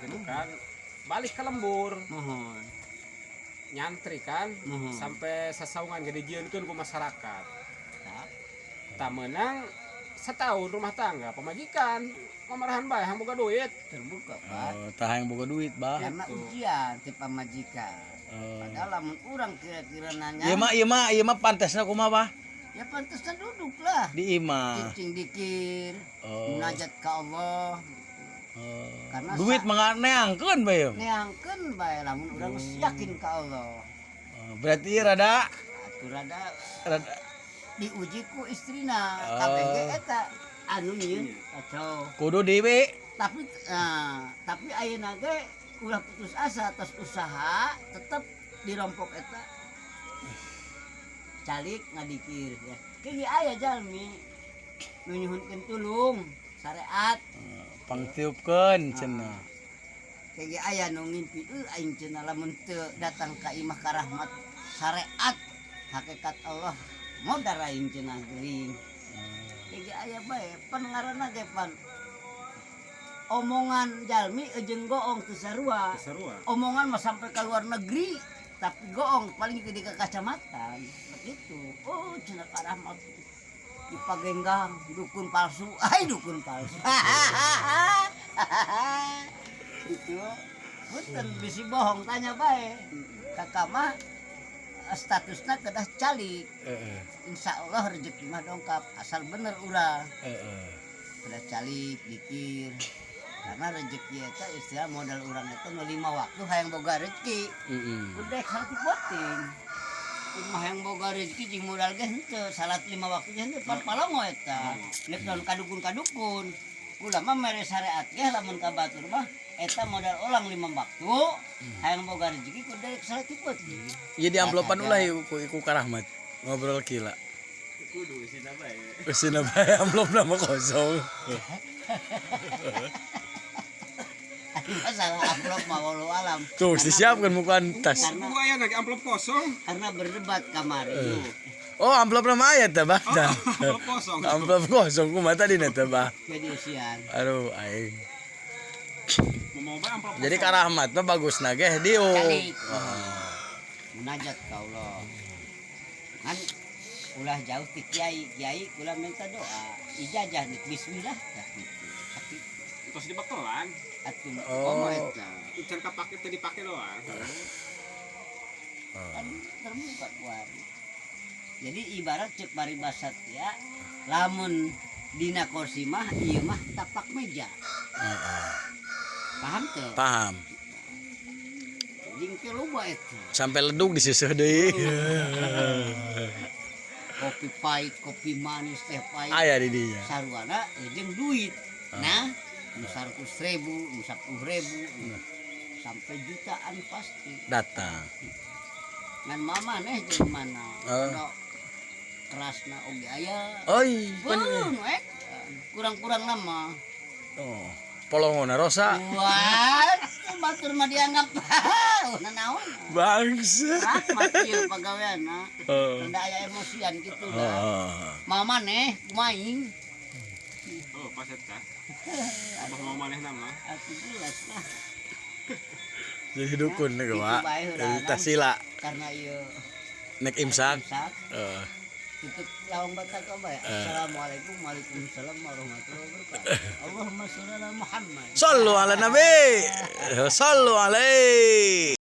gitu kan. Balik ke lembur, Mohon. nyantri kan, sampai sasaungan gede jieunkeun ku masyarakat. Tak menang setahun rumah tangga pemajikan pemerahan bae yang boga duit Terbuka Pak. Tah yang boga duit, Bah. Karena ujian ti pamajikan. Padahal lamun urang kira-kira nanya. Ieu mah pantesna kumaha, Bah? Ya pantasnya duduk lah. Di imah. Cicing dikir, munajat ke Allah. Karena Duit mah neangkeun bae. neangkeun bae lamun urang geus yakin ka Allah. Berarti rada Atuh rada rada diuji ku istrina. Kabeh ge eta anu nyieun kacau. kudu dewe. Tapi ayeuna ge ulah putus asa atas usaha tetep dirompok eta. Calik ngadikir ya. Kayaknya aya jalmi nu nyuhunkeun tulung syariat. Pangtiupkeun cenah. Kayak aya nu ngimpi aing cenah lamun teu datang ka imah ka rahmat syariat hakikat Allah modar aing cenah geuring. Kayak aya bae pan ngaranna ge pan omongan jalmi jeung goong teu sarua. Omongan mah sampai ke luar negeri tapi goong paling gede ke kacamatan begitu. Oh cenah ka rahmat dipagenggang dukun palsu. Dukun palsu. Itu punten bisi bohong tanya bae kakak mah statusnya kedah calik. Insya Allah rezeki mah dongkap asal bener urang kedah calik dikir karena rezeki eta istilah modal urang eta nu 5 waktu hayang boga rezeki udah salati poting mah hayang boga rezeki jeung modal ge henteu salat 5 waktu ge henteu palongo eta nek daun kadukun ulah mah mere syariat ge lamun ka batur mah eta modal ulang 5 waktu hayang boga rezeki kudu daek salati poting. Ieu di amplopan ulah iku ka rahmat. Ngobrol gila. kudu isina bae Usina bae amplopna mah kosong. Masalah amplop mah walau alam. Tuh, disiapkan mukaan tas. buku aya lagi amplop kosong Karena berdebat kamari. Oh, amplopna mah aya teh, Bah. amplop kosong Amplop kosong kumaha tadi teh, Bah. Jadi usian. Aduh, aing. mau bae amplop Jadi ka rahmat mah bagusna ge dieu. Calik. Munajat ka Allah. Kan ulah jauh ti kiai ulah minta doa. Ijazah nih bismillah tapi terus dibekelan atuh Oh. eta. ikan kapake teh dipake doang Kan terbuka kuat. Jadi ibarat cek paribasat ya lamun dina kursi mah ieu mah tapak meja. Paham teu? Paham. Jingke loba eta. Sampai ledug diseuseut deui. Kopi pahit, kopi manis, teh pahit. Aya di dinya. Sarwana jeung duit. Nah, 100.000, 10.000 sampai jutaan pasti. Datang. Ngan mama neh jeung mana. Oh. Kerasna oge aya. Oi, Kurang-kurang nama. Oh. Polongona Rosa. Wah, batur mah dianggap naon. Bangsa. Rahmat ieu pagaweana. Tanda aya emosian kitu lah. Mama neh main. oh pas eta abah mau maneh nama Aku jelas lah. Jadi dukun nih, Itu Pak. bae Jadi heurana. tasila. Karena ieu Nek imsak. imsak. Eh. Tutup lawang batak ka bae. Assalamualaikum waalaikumsalam warahmatullahi wabarakatuh. Allahumma sholli ala Muhammad. Sallu ala Nabi. Sallu alaihi.